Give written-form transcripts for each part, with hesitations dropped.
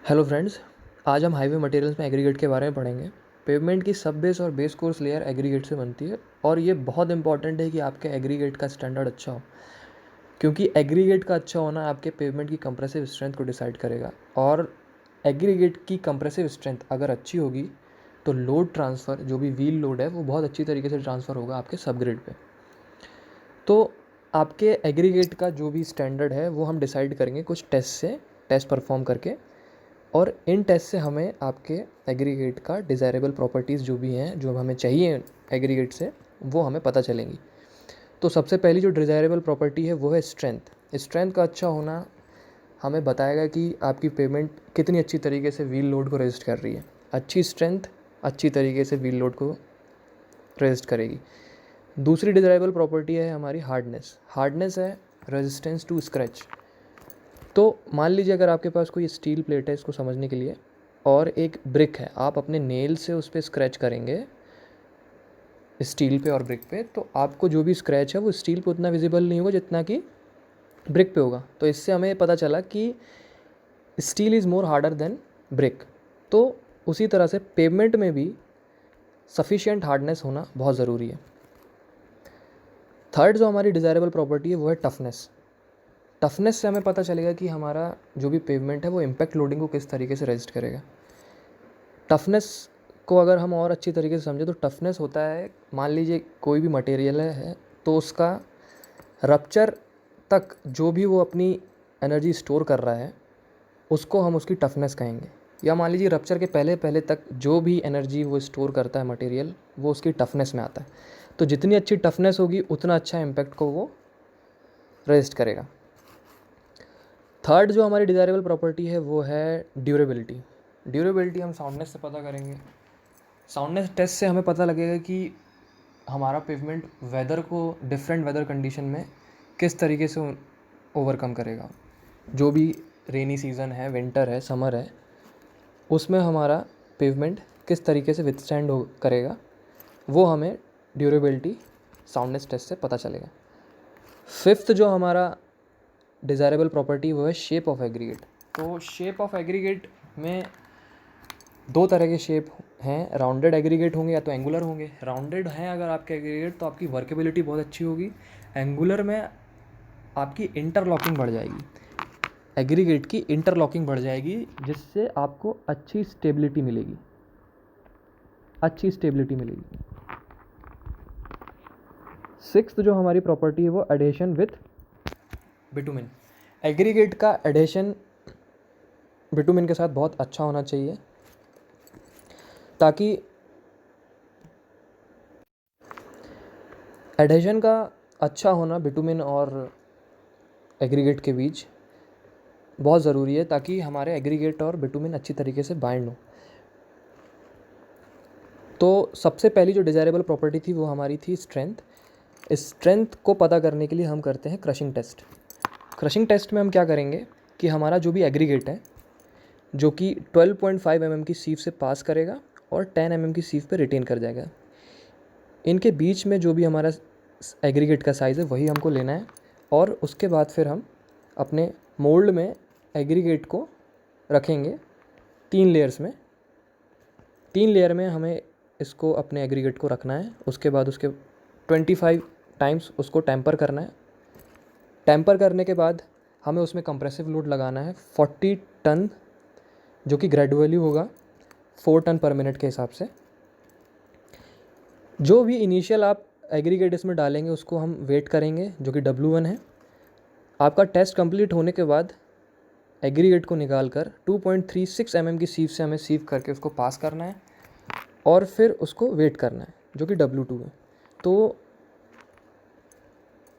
Hello friends, आज हम highway materials में एग्रीगेट के बारे में पढ़ेंगे। पेवमेंट की सब बेस और बेस कोर्स लेयर एग्रीगेट से बनती है और ये बहुत इंपॉर्टेंट है कि आपके एग्रीगेट का स्टैंडर्ड अच्छा हो, क्योंकि एग्रीगेट का अच्छा होना आपके पेवमेंट की कंप्रेसिव स्ट्रेंथ को डिसाइड करेगा। और एग्रीगेट की कंप्रेसिव स्ट्रेंथ अगर अच्छी होगी तो लोड ट्रांसफ़र, जो भी व्हील लोड है, वो बहुत अच्छी तरीके से ट्रांसफ़र होगा आपके सबग्रिड पे। तो आपके एग्रीगेट का जो भी स्टैंडर्ड है वो हम डिसाइड करेंगे कुछ टेस्ट परफॉर्म करके, और इन टेस्ट से हमें आपके एग्रीगेट का डिज़ायरेबल प्रॉपर्टीज़ जो भी हैं, जो हमें चाहिए एग्रीगेट से, वो हमें पता चलेंगी। तो सबसे पहली जो डिज़ायरेबल प्रॉपर्टी है वो है स्ट्रेंथ। स्ट्रेंथ का अच्छा होना हमें बताएगा कि आपकी पेमेंट कितनी अच्छी तरीके से व्हील लोड को रेजिस्ट कर रही है। अच्छी स्ट्रेंथ अच्छी तरीके से व्हील लोड को रेजिस्ट करेगी। दूसरी डिज़ायरेबल प्रॉपर्टी है हमारी हार्डनेस। हार्डनेस है रेजिस्टेंस टू स्क्रैच। तो मान लीजिए अगर आपके पास कोई स्टील प्लेट है, इसको समझने के लिए, और एक ब्रिक है, आप अपने नेल से उस पर स्क्रैच करेंगे स्टील पे और ब्रिक पे, तो आपको जो भी स्क्रैच है वो स्टील पे उतना विजिबल नहीं होगा जितना कि ब्रिक पे होगा। तो इससे हमें पता चला कि steel is more harder than brick. तो उसी तरह से पेवमेंट में भी सफिशिएंट हार्डनेस होना बहुत ज़रूरी है। थर्ड जो हमारी डिज़ायरेबल प्रॉपर्टी है वो है टफनेस। टफनेस से हमें पता चलेगा कि हमारा जो भी पेवमेंट है वो इम्पैक्ट लोडिंग को किस तरीके से रेजिस्ट करेगा। टफनेस को अगर हम और अच्छी तरीके से समझें तो टफनेस होता है, मान लीजिए कोई भी मटेरियल है तो उसका रप्चर तक जो भी वो अपनी एनर्जी स्टोर कर रहा है उसको हम उसकी टफनेस कहेंगे। या मान लीजिए रप्चर के पहले पहले तक जो भी एनर्जी वो स्टोर करता है मटेरियल, वो उसकी टफनेस में आता है। तो जितनी अच्छी टफनेस होगी उतना अच्छा इम्पैक्ट को वो रेजिस्ट करेगा। थर्ड जो हमारी डिज़ायरेबल प्रॉपर्टी है वो है ड्यूरेबिलिटी। ड्यूरेबिलिटी हम साउंडनेस से पता करेंगे। साउंडनेस टेस्ट से हमें पता लगेगा कि हमारा पेवमेंट वेदर को, डिफरेंट वेदर कंडीशन में किस तरीके से ओवरकम करेगा। जो भी रेनी सीज़न है, विंटर है, समर है, उसमें हमारा पेवमेंट किस तरीके से विथस्टैंड करेगा, वो हमें ड्यूरेबिलिटी साउंडनेस टेस्ट से पता चलेगा। फिफ्थ जो हमारा डिज़ायरेबल प्रॉपर्टी वो है शेप ऑफ एग्रीगेट। तो शेप ऑफ एग्रीगेट में दो तरह के शेप हैं। राउंडेड एग्रीगेट होंगे या तो एंगुलर होंगे। राउंडेड हैं अगर आपके एग्रीगेट तो आपकी वर्केबिलिटी बहुत अच्छी होगी। एंगुलर में आपकी इंटरलॉकिंग बढ़ जाएगी, एग्रीगेट की इंटरलॉकिंग बढ़ जाएगी, जिससे आपको अच्छी स्टेबिलिटी मिलेगी, अच्छी स्टेबिलिटी मिलेगी। सिक्स्थ जो हमारी प्रॉपर्टी है वो एडेशन विथ बिटुमिन। एग्रीगेट का एडेशन बिटुमिन के साथ बहुत अच्छा होना चाहिए, ताकि एडेशन का अच्छा होना बिटुमिन और एग्रीगेट के बीच बहुत ज़रूरी है, ताकि हमारे एग्रीगेट और बिटुमिन अच्छी तरीके से बाइंड हो। तो सबसे पहली जो डिज़ायरेबल प्रॉपर्टी थी वो हमारी थी स्ट्रेंथ। इस स्ट्रेंथ को पता करने के लिए हम करते हैं क्रशिंग टेस्ट। क्रशिंग टेस्ट में हम क्या करेंगे कि हमारा जो भी एग्रीगेट है, जो कि 12.5 mm की सीव से पास करेगा और 10 mm की सीव पे रिटेन कर जाएगा, इनके बीच में जो भी हमारा एग्रीगेट का साइज़ है वही हमको लेना है। और उसके बाद फिर हम अपने मोल्ड में एग्रीगेट को रखेंगे 3 लेयर्स में। 3 लेयर में हमें इसको, अपने एग्रीगेट को रखना है। उसके बाद उसके 25 टाइम्स उसको टेम्पर करना है। टेम्पर करने के बाद हमें उसमें कंप्रेसिव लोड लगाना है 40 टन, जो कि ग्रेजुअली होगा 4 टन पर मिनट के हिसाब से। जो भी इनिशियल आप एग्रीगेट इसमें डालेंगे उसको हम वेट करेंगे, जो कि W1 है। आपका टेस्ट कंप्लीट होने के बाद एग्रीगेट को निकाल कर 2.36 mm की सीव से हमें सीव करके उसको पास करना है और फिर उसको वेट करना है, जो कि W2 है। तो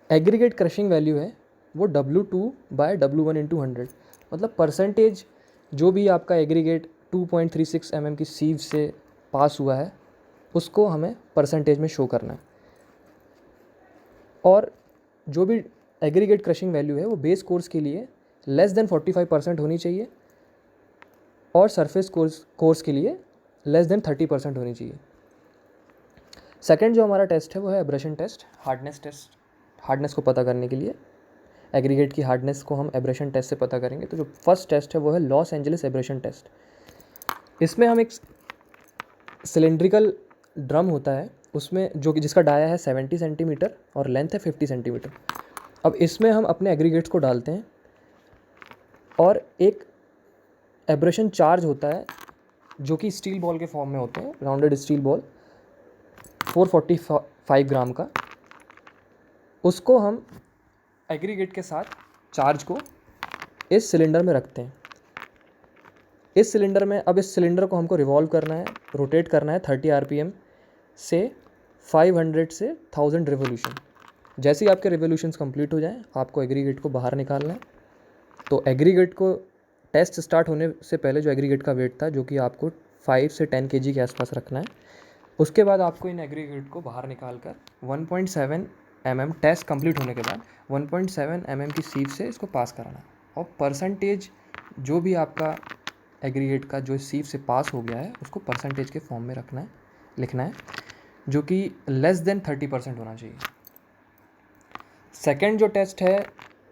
एग्रीगेट क्रशिंग वैल्यू है वो W2/W1 × 100, मतलब परसेंटेज जो भी आपका एग्रीगेट 2.36 mm की सीव से पास हुआ है उसको हमें परसेंटेज में शो करना है। और जो भी एग्रीगेट क्रशिंग वैल्यू है वो बेस कोर्स के लिए लेस देन 45% होनी चाहिए और सरफेस कोर्स के लिए लेस देन 30% होनी चाहिए। सेकंड जो हमारा टेस्ट है वो है abrasion test, hardness test, hardness को पता करने के लिए। एग्रीगेट की हार्डनेस को हम एब्रेशन टेस्ट से पता करेंगे। तो जो फर्स्ट टेस्ट है वो है लॉस एंजलिस एब्रेशन टेस्ट। इसमें हम एक सिलेंड्रिकल ड्रम होता है उसमें, जो कि जिसका डाया है 70 सेंटीमीटर और लेंथ है 50 सेंटीमीटर। अब इसमें हम अपने एग्रीगेट्स को डालते हैं और एक एब्रेशन चार्ज होता है जो कि स्टील बॉल के फॉर्म में होते हैं, राउंडेड स्टील बॉल 445 ग्राम का। उसको हम एग्रीगेट के साथ चार्ज को इस सिलेंडर में रखते हैं। इस सिलेंडर में अब इस सिलेंडर को हमको रिवॉल्व करना है, रोटेट करना है 30 आरपीएम से 500 से 1000 रिवोल्यूशन। जैसे ही आपके रिवोल्यूशंस कंप्लीट हो जाएं आपको एग्रीगेट को बाहर निकालना है। तो एग्रीगेट को टेस्ट स्टार्ट होने से पहले जो एग्रीगेट का वेट था, जो कि आपको 5 से 10 केजी के आसपास रखना है, उसके बाद आपको इन एग्रीगेट को बाहर निकाल कर 1.7 mm टेस्ट कंप्लीट होने के बाद 1.7 mm की सीव से इसको पास कराना है। और परसेंटेज जो भी आपका एग्रीगेट का जो सीव से पास हो गया है उसको परसेंटेज के फॉर्म में रखना है, लिखना है, जो कि लेस देन 30% होना चाहिए। सेकेंड जो टेस्ट है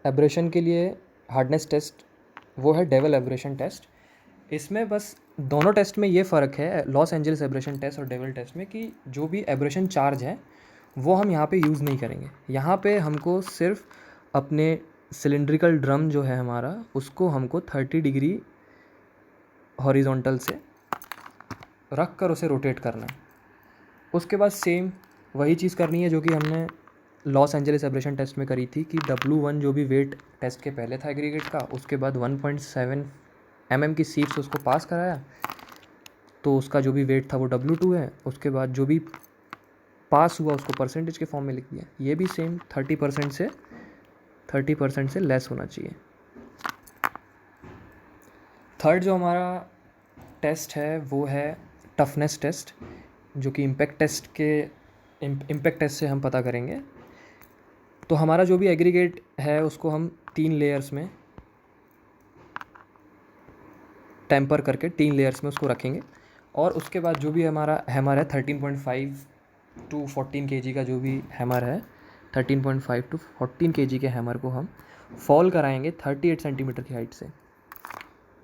एब्रेशन के लिए हार्डनेस टेस्ट, वो है डेवल एब्रेशन टेस्ट। इसमें बस दोनों टेस्ट में ये फ़र्क है, लॉस एंजलिस एब्रेशन टेस्ट और डेवल टेस्ट में, कि जो भी एब्रेशन चार्ज है वो हम यहाँ पे यूज़ नहीं करेंगे। यहाँ पे हमको सिर्फ अपने सिलेंड्रिकल ड्रम जो है हमारा, उसको हमको 30 डिग्री हॉरिजॉन्टल से रख कर उसे रोटेट करना है। उसके बाद सेम वही चीज़ करनी है जो कि हमने लॉस एंजलिस एब्रेशन टेस्ट में करी थी, कि W1 जो भी वेट टेस्ट के पहले था एग्रीगेट का, उसके बाद 1.7 mm की सीव से उसको पास कराया, तो उसका जो भी वेट था वो W2 है। उसके बाद जो भी पास हुआ उसको परसेंटेज के फॉर्म में लिख दिया। ये भी सेम 30% से लेस होना चाहिए। थर्ड जो हमारा टेस्ट है वो है टफनेस टेस्ट, जो कि इम्पैक्ट टेस्ट से हम पता करेंगे। तो हमारा जो भी एग्रीगेट है उसको हम 3 लेयर्स में टेम्पर करके 3 लेयर्स में उसको रखेंगे। और उसके बाद जो भी हमारा हैमर है 13.5 टू 14 केजी का जो भी हैमर है, 13.5 टू 14 केजी के हैमर को हम फॉल कराएंगे 38 सेंटीमीटर की हाइट से।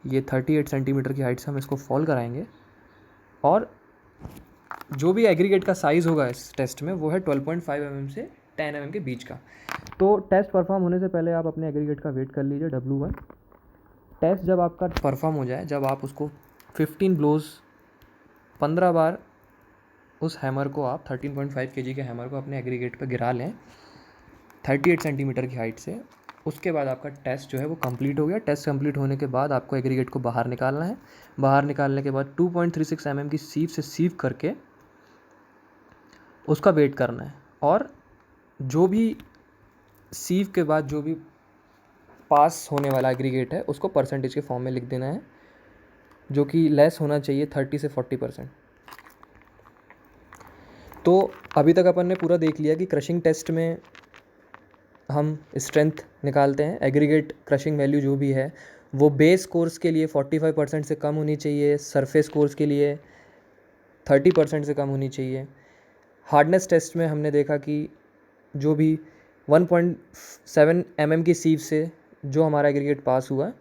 ये 38 सेंटीमीटर की हाइट से हम इसको फॉल कराएंगे। और जो भी एग्रीगेट का साइज़ होगा इस टेस्ट में वो है 12.5 mm से 10 mm के बीच का। तो टेस्ट परफॉर्म होने से पहले आप अपने एग्रीगेट का वेट कर लीजिए W1। टेस्ट जब आपका परफॉर्म हो जाए, जब आप उसको 15 ब्लोज 15 बार उस हैमर को आप 13.5 केजी के हैमर को अपने एग्रीगेट पर गिरा लें 38 सेंटीमीटर की हाइट से, उसके बाद आपका टेस्ट जो है वो कंप्लीट हो गया। टेस्ट कंप्लीट होने के बाद आपको एग्रीगेट को बाहर निकालना है। बाहर निकालने के बाद 2.36 mm की सीव से सीव करके उसका वेट करना है। और जो भी सीव के बाद जो भी पास होने वाला एग्रीगेट है उसको परसेंटेज के फॉर्म में लिख देना है, जो कि लेस होना चाहिए 30 से 40%। तो अभी तक अपन ने पूरा देख लिया कि क्रशिंग टेस्ट में हम स्ट्रेंथ निकालते हैं। एग्रीगेट क्रशिंग वैल्यू जो भी है वो बेस कोर्स के लिए 45% से कम होनी चाहिए, सरफेस कोर्स के लिए 30% से कम होनी चाहिए। हार्डनेस टेस्ट में हमने देखा कि जो भी 1.7 mm की सीव से जो हमारा एग्रीगेट पास हुआ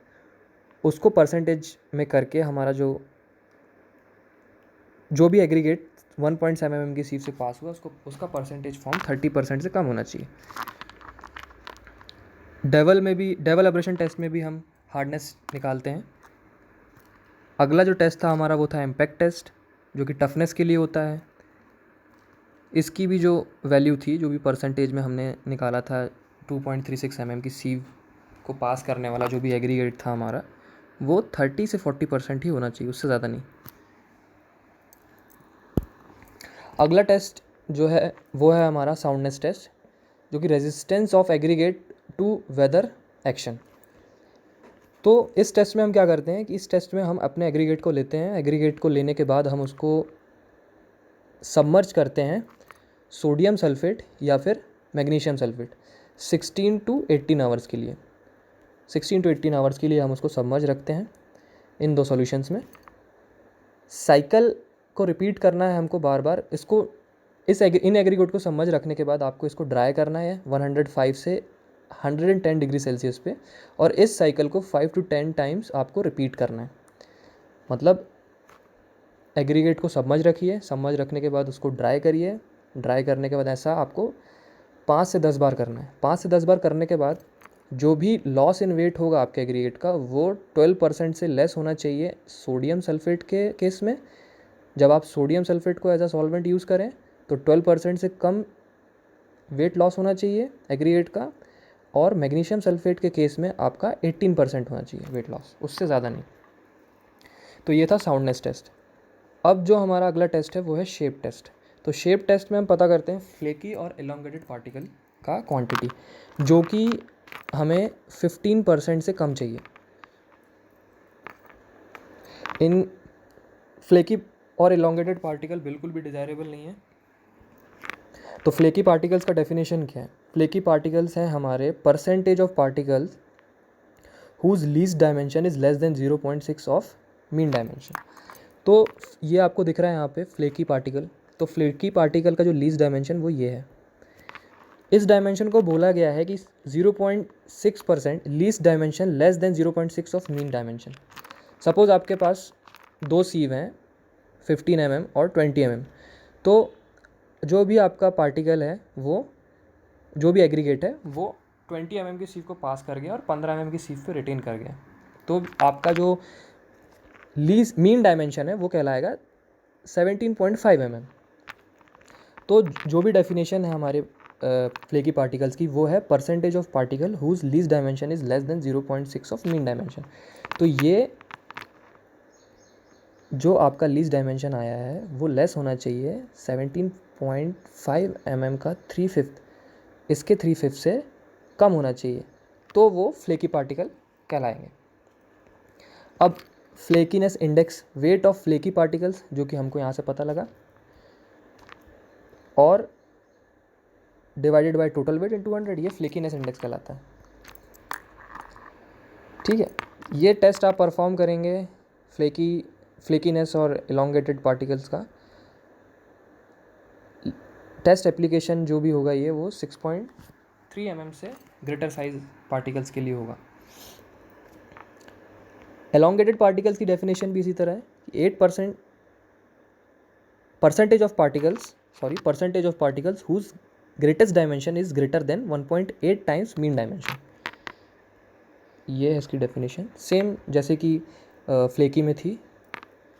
उसको परसेंटेज में करके हमारा जो भी एग्रीगेट 1.7 mm की सीव से पास हुआ उसका परसेंटेज फॉर्म 30% से कम होना चाहिए। डेवल एब्रेशन टेस्ट में भी हम हार्डनेस निकालते हैं। अगला जो टेस्ट था हमारा वो था इम्पैक्ट टेस्ट, जो कि टफनेस के लिए होता है। इसकी भी जो वैल्यू थी, जो भी परसेंटेज में हमने निकाला था 2.36 mm की सीव को पास करने वाला जो भी एग्रीगेट था हमारा, वो 30 से 40% ही होना चाहिए, उससे ज़्यादा नहीं। अगला टेस्ट जो है वो है हमारा साउंडनेस टेस्ट, जो कि resistance of aggregate to weather action. तो इस टेस्ट में हम क्या करते हैं कि इस टेस्ट में हम अपने एग्रीगेट को लेते हैं। एग्रीगेट को लेने के बाद हम उसको सबमर्ज करते हैं सोडियम सल्फेट या फिर मैग्नीशियम सल्फेट 16 टू 18 आवर्स के लिए। 16 टू 18 आवर्स के लिए हम उसको सबमर्ज रखते हैं इन 2 सॉल्यूशंस में। साइकिल को रिपीट करना है हमको बार बार। इन एग्रीगेट को सबमर्ज रखने के बाद आपको इसको ड्राई करना है 105 से 110 डिग्री सेल्सियस पे, और इस साइकिल को 5 to 10 टाइम्स आपको रिपीट करना है। मतलब एग्रीगेट को सबमर्ज रखिए, सबमर्ज रखने के बाद उसको ड्राई करिए, ड्राई करने के बाद ऐसा आपको 5 से 10 बार करना है। 5 से 10 बार करने के बाद जो भी लॉस इन वेट होगा आपके एग्रीगेट का, वो 12% से लेस होना चाहिए सोडियम सल्फेट के केस में। जब आप सोडियम सल्फेट को एज अ सॉल्वेंट यूज़ करें तो 12% से कम वेट लॉस होना चाहिए एग्रीगेट का, और मैग्नीशियम सल्फेट के केस में आपका 18% होना चाहिए वेट लॉस, उससे ज़्यादा नहीं। तो ये था साउंडनेस टेस्ट। अब जो हमारा अगला टेस्ट है वो है शेप टेस्ट। तो शेप टेस्ट में हम पता करते हैं फ्लेकी और एलोंगेटेड पार्टिकल का क्वांटिटी, जो कि हमें 15% से कम चाहिए। इन फ्लेकी और एलोंगेटेड पार्टिकल बिल्कुल भी डिज़ायरेबल नहीं है। तो फ्लेकी पार्टिकल्स का डेफिनेशन क्या है? फ्लेकी पार्टिकल्स हैं हमारे percentage of particles whose least dimension is less than 0.6 of mean dimension. तो ये आपको दिख रहा है यहाँ पे फ्लेकी पार्टिकल। तो फ्लेकी पार्टिकल का जो लीस्ट डायमेंशन वो ये है। इस डायमेंशन को बोला गया है कि 0.6% least dimension less than 0.6 of mean dimension. Suppose आपके पास दो सीव हैं 15 mm और 20 mm। तो जो भी आपका पार्टिकल है, वो जो भी एग्रीगेट है वो 20 mm की सीव को पास कर गया और 15 mm की सीव पे रिटेन कर गया। तो आपका जो लीस्ट मीन डायमेंशन है वो कहलाएगा 17.5 mm। तो जो भी डेफिनेशन है हमारे फ्लेकी पार्टिकल्स की, वो है percentage of particle whose least dimension is less than 0.6 of mean dimension. तो ये जो आपका लीस्ट डायमेंशन आया है वो लेस होना चाहिए 17.5 mm का 3/5, इसके 3/5 से कम होना चाहिए, तो वो फ्लेकी पार्टिकल कहलाएंगे। अब flakiness index, weight of flaky particles, जो कि हमको यहाँ से पता लगा, और divided by total weight into 100, ये फ्लेकीनेस इंडेक्स कहलाता है। ठीक है, ये टेस्ट आप परफॉर्म करेंगे फ्लेकीनेस और इलोंगेटेड पार्टिकल्स का। टेस्ट एप्लीकेशन जो भी होगा ये वो 6.3 mm से ग्रेटर साइज पार्टिकल्स के लिए होगा। एलोंगेटेड पार्टिकल्स की डेफिनेशन भी इसी तरह है कि 8% percentage of particles whose greatest dimension is greater than 1.8 times mean dimension. ये है इसकी डेफिनेशन, सेम जैसे कि फ्लेकी में थी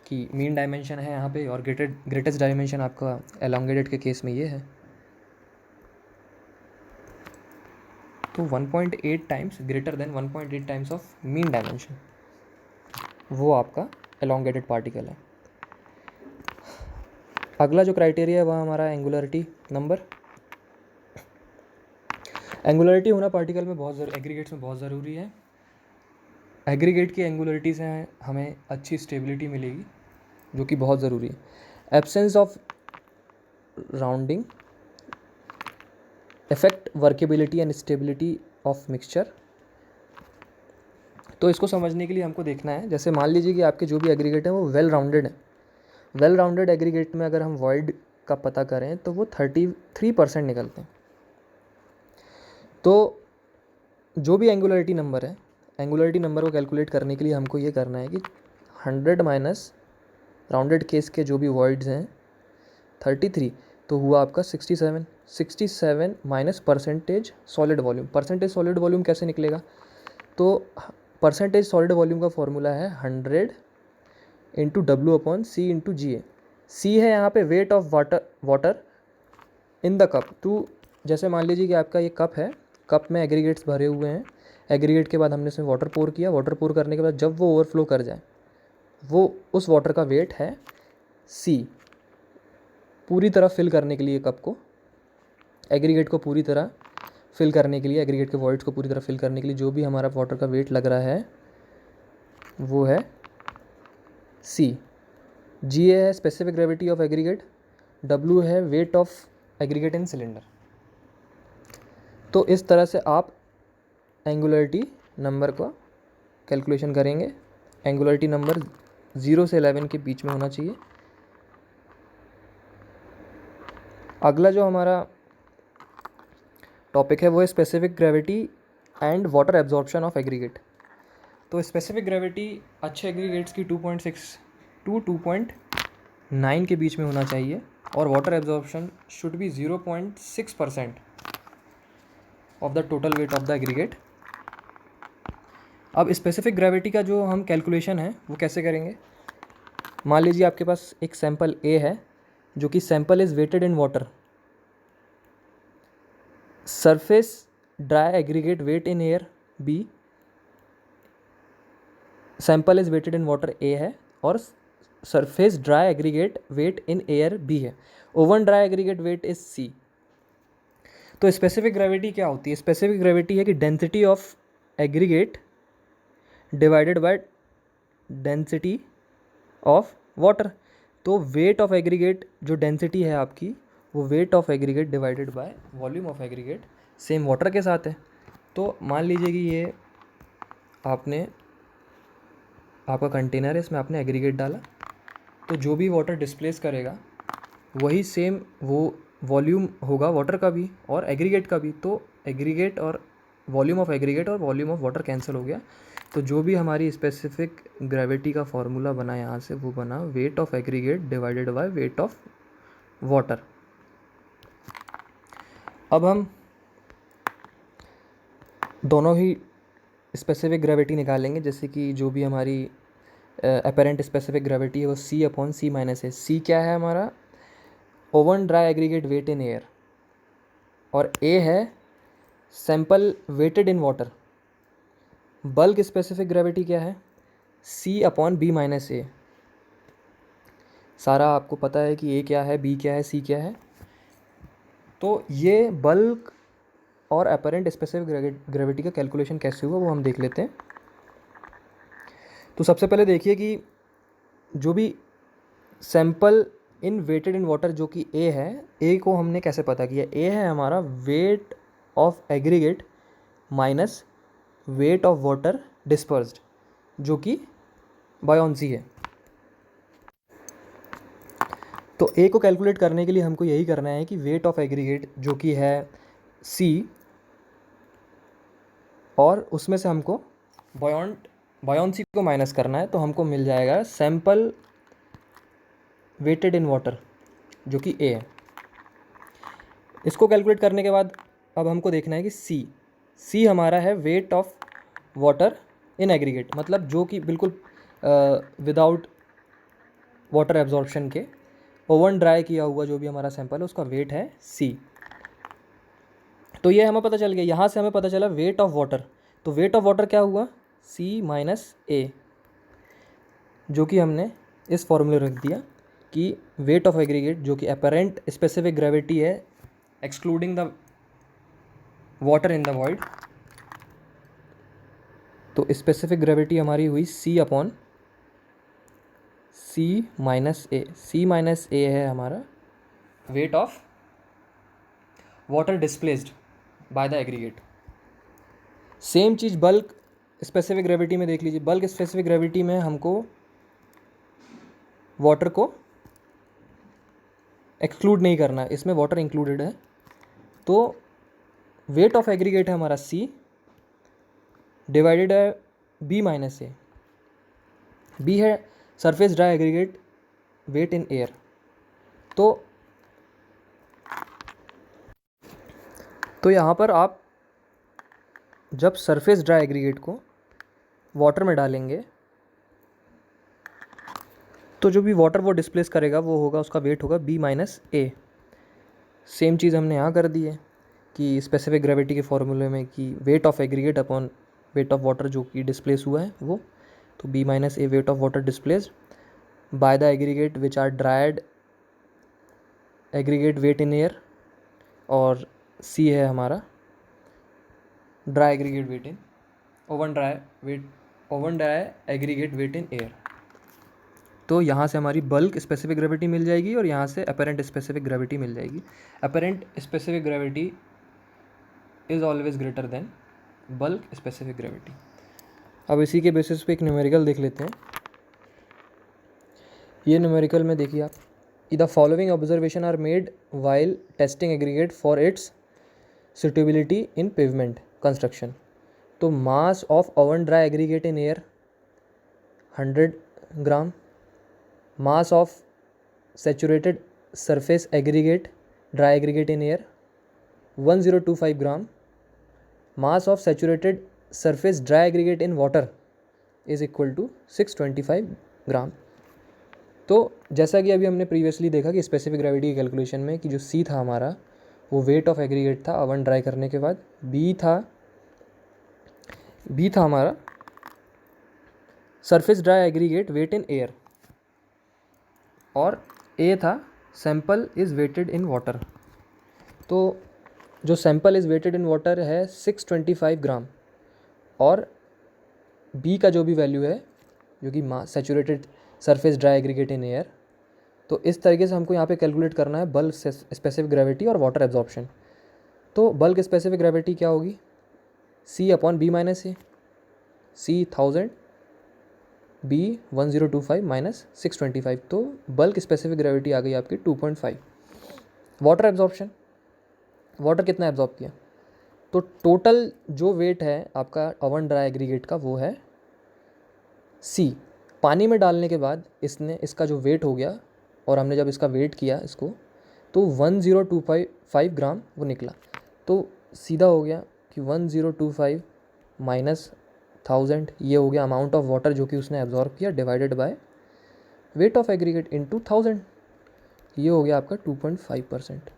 कि मीन डायमेंशन है यहाँ पे और ग्रेटेस्ट डायमेंशन आपका एलोंगेटेड के केस में ये है। तो 1.8 times greater than 1.8 times of mean dimension, वो आपका एलोंगेटेड पार्टिकल है। अगला जो क्राइटेरिया है वह हमारा एंगुलरिटी नंबर। एंगुलरिटी होना पार्टिकल में एग्रीगेट्स में बहुत ज़रूरी है। एग्रीगेट की एंगुलरिटी से हमें अच्छी स्टेबिलिटी मिलेगी, जो कि बहुत ज़रूरी है। Absence of rounding effect workability and stability of mixture. तो इसको समझने के लिए हमको देखना है, जैसे मान लीजिए कि आपके जो भी एग्रीगेट है वो वेल राउंडेड है। वेल राउंडेड एग्रीगेट में अगर हम वॉइड का पता करें तो वो 33% निकलते हैं। तो जो भी एंगुलरिटी नंबर है, एंगुलरिटी नंबर को कैलकुलेट करने के लिए हमको ये करना है कि 100 माइनस राउंडेड केस के जो भी वॉइड्स हैं 33, तो हुआ आपका 67 minus percentage solid volume. Percentage solid volume कैसे निकलेगा? तो परसेंटेज सॉलिड वॉल्यूम का फॉर्मूला है 100 इंटू W/C/GA। सी है यहाँ पे wait of water in the cup. तो जैसे मान लीजिए कि आपका ये कप है, कप में एग्रीगेट्स भरे हुए हैं। एग्रीगेट के बाद हमने इसमें वाटर पोर किया, वाटर पोर करने के बाद जब वो ओवरफ्लो कर जाए, वो उस वाटर का वेट है C। पूरी तरह फिल करने के लिए कप को, एग्रीगेट को पूरी तरह फिल करने के लिए, एग्रीगेट के वॉइड्स को पूरी तरह फिल करने के लिए जो भी हमारा वाटर का वेट लग रहा है वो है C। GA है specific gravity of aggregate, W है wait of aggregate in cylinder. तो इस तरह से आप एंगुलरिटी नंबर का कैलकुलेशन करेंगे। एंगुलरिटी नंबर 0 से 11 के बीच में होना चाहिए। अगला जो हमारा टॉपिक है वो है specific gravity and water absorption of aggregate. तो स्पेसिफिक ग्रेविटी अच्छे एग्रीगेट्स की 2.6 टू 2.9 के बीच में होना चाहिए और water absorption should be 0.6% of the total weight of the aggregate. अब स्पेसिफिक ग्रेविटी का जो हम कैलकुलेशन है वो कैसे करेंगे। मान लीजिए आपके पास एक सैंपल ए है जो कि sample is weighted in water, surface dry aggregate weight in air B, sample is weighted in water A है और surface dry aggregate weight in air B है, oven dry aggregate weight is C. तो specific gravity क्या होती है। Specific gravity है कि density of aggregate divided by density of water. तो वेट ऑफ एग्रीगेट जो डेंसिटी है आपकी वो weight of aggregate divided by volume of aggregate same water के साथ है। तो मान लीजिए कि ये आपका कंटेनर है, इसमें आपने एग्रीगेट डाला तो जो भी वाटर डिस्प्लेस करेगा वही सेम वो वॉल्यूम होगा वाटर का भी और एग्रीगेट का भी। तो एग्रीगेट और वॉल्यूम ऑफ एग्रीगेट और वॉल्यूम ऑफ वाटर कैंसिल हो गया। तो जो भी हमारी स्पेसिफिक ग्रेविटी का फॉर्मूला बना यहाँ से वो बना wait of aggregate divided by weight of water. अब हम दोनों ही स्पेसिफिक ग्रेविटी निकालेंगे, जैसे कि जो भी हमारी अपेरेंट स्पेसिफिक ग्रेविटी है वो C अपॉन C माइनस है। C क्या है हमारा oven dry aggregate weight in air और A है sample weighted in water. Bulk specific gravity क्या है C upon B minus A. सारा आपको पता है कि A क्या है, B क्या है, C क्या है। तो ये बल्क और अपेरेंट स्पेसिफिक ग्रेविटी का कैलकुलेशन कैसे हुआ वो हम देख लेते हैं। तो सबसे पहले देखिए कि जो भी sample in weighted in water जो कि A है, A को हमने कैसे पता किया। A है हमारा wait of aggregate minus weight of water dispersed जो कि बायोन्सी है। तो A को कैलकुलेट करने के लिए हमको यही करना है कि वेट ऑफ एग्रीगेट जो कि है C और उसमें से हमको बायोन्सी को माइनस करना है। तो हमको मिल जाएगा सैंपल वेटेड इन वाटर जो कि A है। इसको कैलकुलेट करने के बाद अब हमको देखना है कि C हमारा है wait of water in aggregate, मतलब जो कि बिल्कुल विदाउट वाटर एब्जॉर्प्शन के ओवन ड्राई किया हुआ जो भी हमारा सैंपल है उसका वेट है C। तो ये हमें पता चल गया। यहाँ से हमें पता चला वेट ऑफ वाटर। तो वेट ऑफ वाटर क्या हुआ C माइनस A, जो कि हमने इस फॉर्मूले रख दिया कि वेट ऑफ एग्रीगेट जो कि अपेरेंट स्पेसिफिक ग्रेविटी है excluding the water in the void. तो स्पेसिफिक ग्रेविटी हमारी हुई C अपॉन C माइनस ए। C माइनस ए है हमारा wait of water displaced by the aggregate. Same cheese bulk specific gravity में देख लीजिए। बल्क स्पेसिफिक ग्रेविटी में हमको वाटर को एक्सक्लूड नहीं करना है, इसमें वाटर इंक्लूडेड है। तो वेट ऑफ एग्रीगेट है हमारा C डिवाइडेड है B माइनस ए। B है surface dry aggregate weight in air. तो यहाँ पर आप जब सरफेस ड्राई एग्रीगेट को वाटर में डालेंगे तो जो भी वाटर वो डिस्प्लेस करेगा वो होगा, उसका वेट होगा B माइनस ए। सेम चीज़ हमने यहाँ कर दी है कि स्पेसिफिक ग्रेविटी के फॉर्मूले में कि weight of aggregate upon weight of water जो कि डिस्प्लेस हुआ है वो, तो B minus A weight of water displaced by the aggregate which are dried aggregate weight in air और C है हमारा dry aggregate weight in oven dry aggregate weight in air. तो यहाँ से हमारी बल्क स्पेसिफिक ग्रेविटी मिल जाएगी और यहाँ से अपेरेंट स्पेसिफिक ग्रेविटी मिल जाएगी। Apparent specific gravity is always greater than bulk specific gravity. अब इसी के बेसिस पे एक न्यूमेरिकल देख लेते हैं। ये न्यूमेरिकल में देखिए आप, the following observation are made while testing aggregate for its suitability in pavement construction. तो mass of oven dry aggregate in air 100 gram, mass of saturated surface aggregate dry aggregate in air 1025 gram, mass of saturated surface dry aggregate in water is equal to 625 gram. तो जैसा कि अभी हमने previously देखा कि specific gravity की calculation में कि जो सी था हमारा वो वेट ऑफ एग्रीगेट था ओवन ड्राई करने के बाद, बी था हमारा surface dry aggregate weight in air, और ए था sample is weighted in water. तो जो sample is weighted in water है 625 ग्राम, और बी का जो भी वैल्यू है जो कि saturated surface dry aggregate in air, तो इस तरीके से हमको यहाँ पे कैलकुलेट करना है बल्क स्पेसिफिक ग्रेविटी और वाटर एब्जॉर्प्शन। तो बल्क स्पेसिफिक ग्रेविटी क्या होगी, सी अपॉन बी माइनस ए, सी 1000, बी 1025 माइनस 625, तो बल्क स्पेसिफिक ग्रेविटी आ गई आपकी 2.5। वाटर एब्जॉर्प्शन, वाटर कितना एब्जॉर्ब किया, तो टोटल जो वेट है आपका ओवन ड्राई एग्रीगेट का वो है सी। पानी में डालने के बाद इसका जो वेट हो गया, और हमने जब इसका वेट किया इसको, तो 1025 ग्राम वो निकला। तो सीधा हो गया कि 1025 माइनस 1000, ये हो गया अमाउंट ऑफ वाटर जो कि उसने एब्जॉर्ब किया, divided by weight of aggregate into 1000, ये हो गया आपका 2.5%।